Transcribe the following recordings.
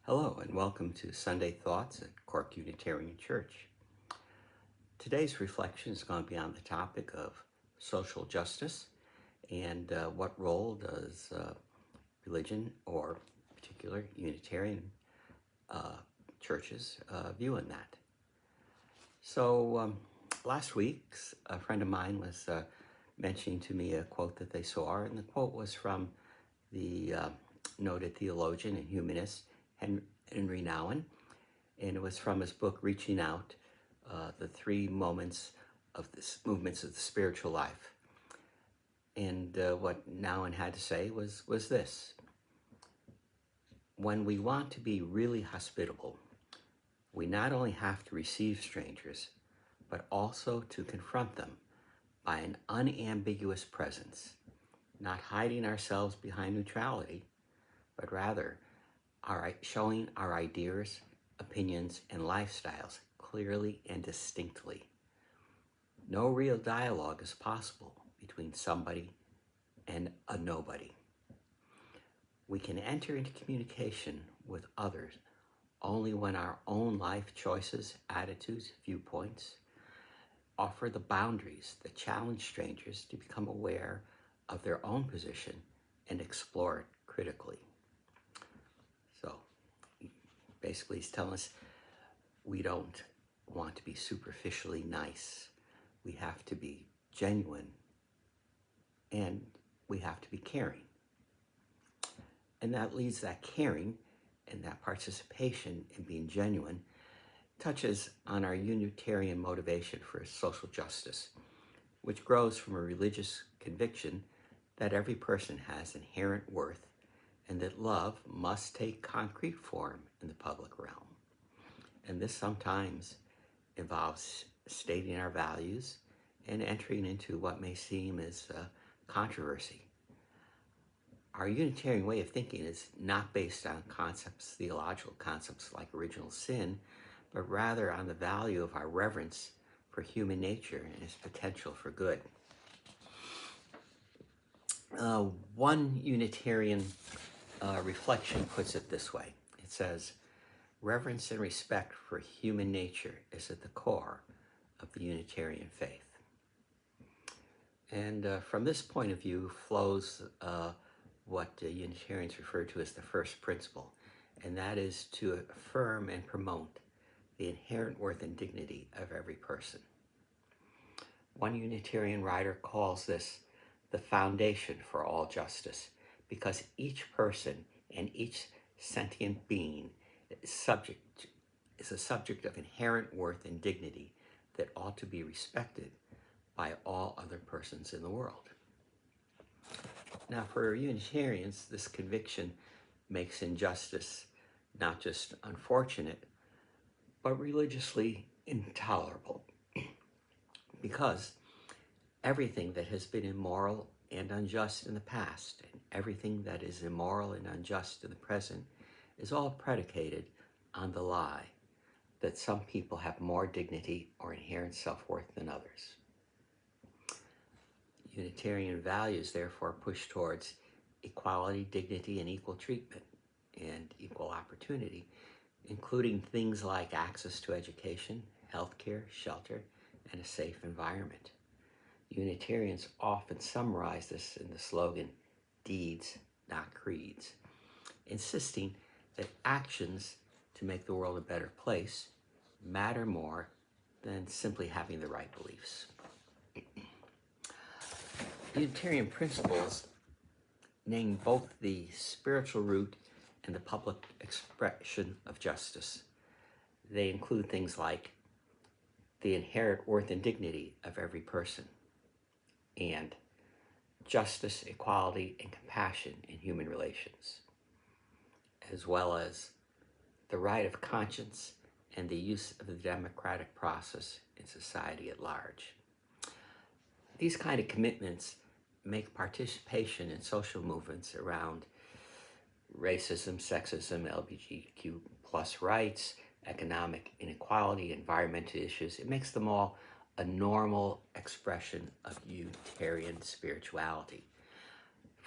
Hello and welcome to Sunday Thoughts at Cork Unitarian Church. Today's reflection is going to be on the topic of social justice and what role does religion or particular Unitarian churches view in that. So last week a friend of mine was mentioning to me a quote that they saw, and the quote was from the noted theologian and humanist Henry Nouwen, and it was from his book Reaching Out, the three movements of the spiritual life. And what Nouwen had to say was this: when we want to be really hospitable, we not only have to receive strangers, but also to confront them by an unambiguous presence, not hiding ourselves behind neutrality, but rather showing our ideas, opinions, and lifestyles clearly and distinctly. No real dialogue is possible between somebody and a nobody. We can enter into communication with others only when our own life choices, attitudes, viewpoints offer the boundaries that challenge strangers to become aware of their own position and explore it critically. So basically he's telling us we don't want to be superficially nice. We have to be genuine, and we have to be caring. And that leads that caring and that participation in being genuine touches on our Unitarian motivation for social justice, which grows from a religious conviction that every person has inherent worth and that love must take concrete form in the public realm. And this sometimes involves stating our values and entering into what may seem as controversy. Our Unitarian way of thinking is not based on theological concepts like original sin, but rather on the value of our reverence for human nature and its potential for good. One Unitarian reflection puts it this way. It says, reverence and respect for human nature is at the core of the Unitarian faith. And from this point of view flows what Unitarians refer to as the first principle, and that is to affirm and promote the inherent worth and dignity of every person. One Unitarian writer calls this the foundation for all justice, because each person and each sentient being is a subject of inherent worth and dignity that ought to be respected by all other persons in the world. Now, for Unitarians, this conviction makes injustice not just unfortunate, but religiously intolerable, because everything that has been immoral and unjust in the past, and everything that is immoral and unjust in the present, is all predicated on the lie that some people have more dignity or inherent self-worth than others. Unitarian values therefore push towards equality, dignity, and equal treatment, and equal opportunity, including things like access to education, healthcare, shelter, and a safe environment. Unitarians often summarize this in the slogan, deeds, not creeds, insisting that actions to make the world a better place matter more than simply having the right beliefs. Unitarian principles name both the spiritual root and the public expression of justice. They include things like the inherent worth and dignity of every person, and justice, equality, and compassion in human relations, as well as the right of conscience and the use of the democratic process in society at large. These kind of commitments make participation in social movements around racism, sexism, LGBTQ plus rights, economic inequality, environmental issues, it makes them all a normal expression of Unitarian spirituality.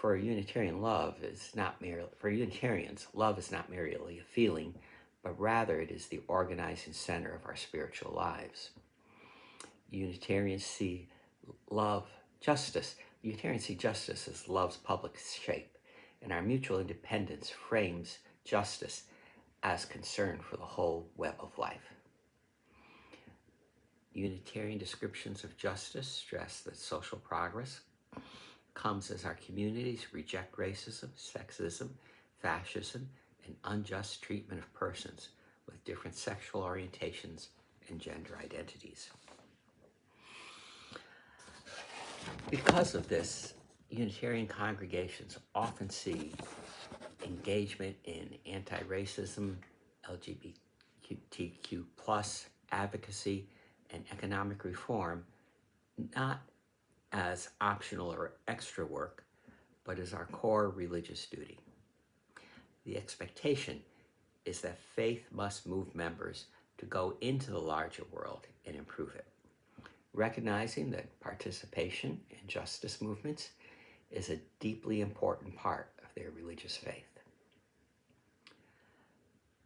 For Unitarians, love is not merely a feeling, but rather it is the organizing center of our spiritual lives. Unitarians see justice as love's public shape, and our mutual independence frames justice as concern for the whole web of life. Unitarian descriptions of justice stress that social progress comes as our communities reject racism, sexism, fascism, and unjust treatment of persons with different sexual orientations and gender identities. Because of this, Unitarian congregations often see engagement in anti-racism, LGBTQ+ advocacy, and economic reform not as optional or extra work, but as our core religious duty. The expectation is that faith must move members to go into the larger world and improve it, recognizing that participation in justice movements is a deeply important part of their religious faith.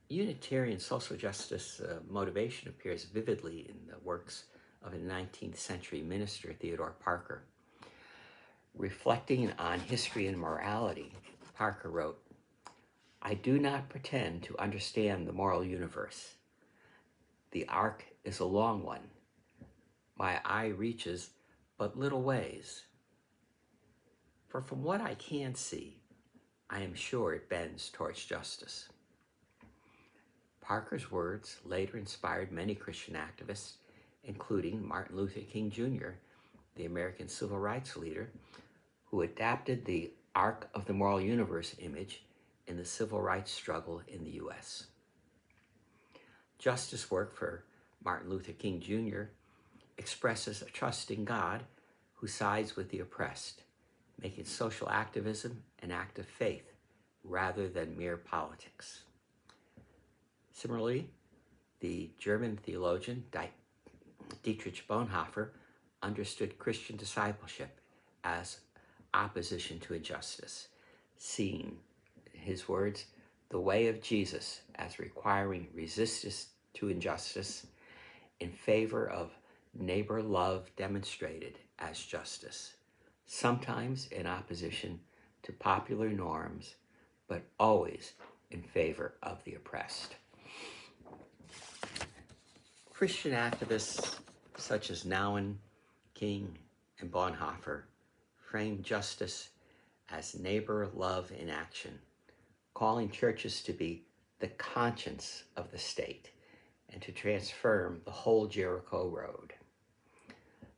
Unitarian social justice motivation appears vividly in the works of a 19th century minister, Theodore Parker. Reflecting on history and morality, Parker wrote, "I do not pretend to understand the moral universe. The arc is a long one. My eye reaches but little ways. For from what I can see, I am sure it bends towards justice." Parker's words later inspired many Christian activists, including Martin Luther King Jr., the American civil rights leader, who adapted the arc of the moral universe image in the civil rights struggle in the U.S. Justice work for Martin Luther King Jr. expresses a trust in God who sides with the oppressed, making social activism an act of faith rather than mere politics. Similarly, the German theologian Dietrich Bonhoeffer understood Christian discipleship as opposition to injustice, seeing, in his words, the way of Jesus as requiring resistance to injustice in favor of neighbor love demonstrated as justice, sometimes in opposition to popular norms, but always in favor of the oppressed. Christian activists such as Nouwen, King, and Bonhoeffer frame justice as neighbor love in action, calling churches to be the conscience of the state and to transform the whole Jericho Road.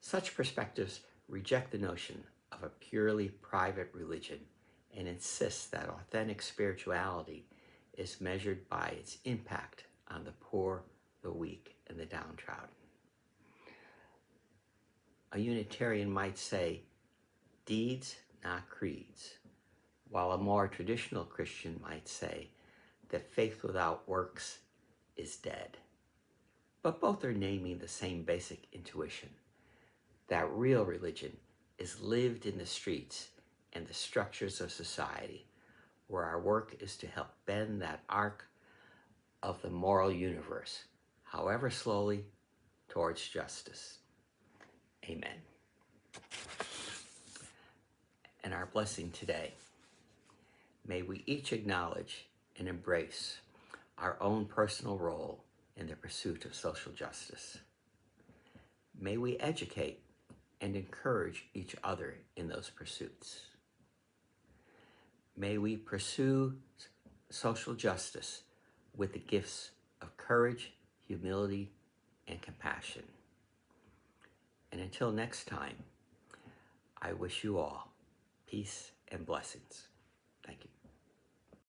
Such perspectives reject the notion of a purely private religion and insist that authentic spirituality is measured by its impact on the poor, the weak, and the downtrodden. A Unitarian might say, deeds, not creeds, while a more traditional Christian might say that faith without works is dead. But both are naming the same basic intuition, that real religion is lived in the streets and the structures of society, where our work is to help bend that arc of the moral universe, however slowly, towards justice. Amen. And our blessing today, may we each acknowledge and embrace our own personal role in the pursuit of social justice. May we educate and encourage each other in those pursuits. May we pursue social justice with the gifts of courage, humility, and compassion. And until next time, I wish you all peace and blessings. Thank you.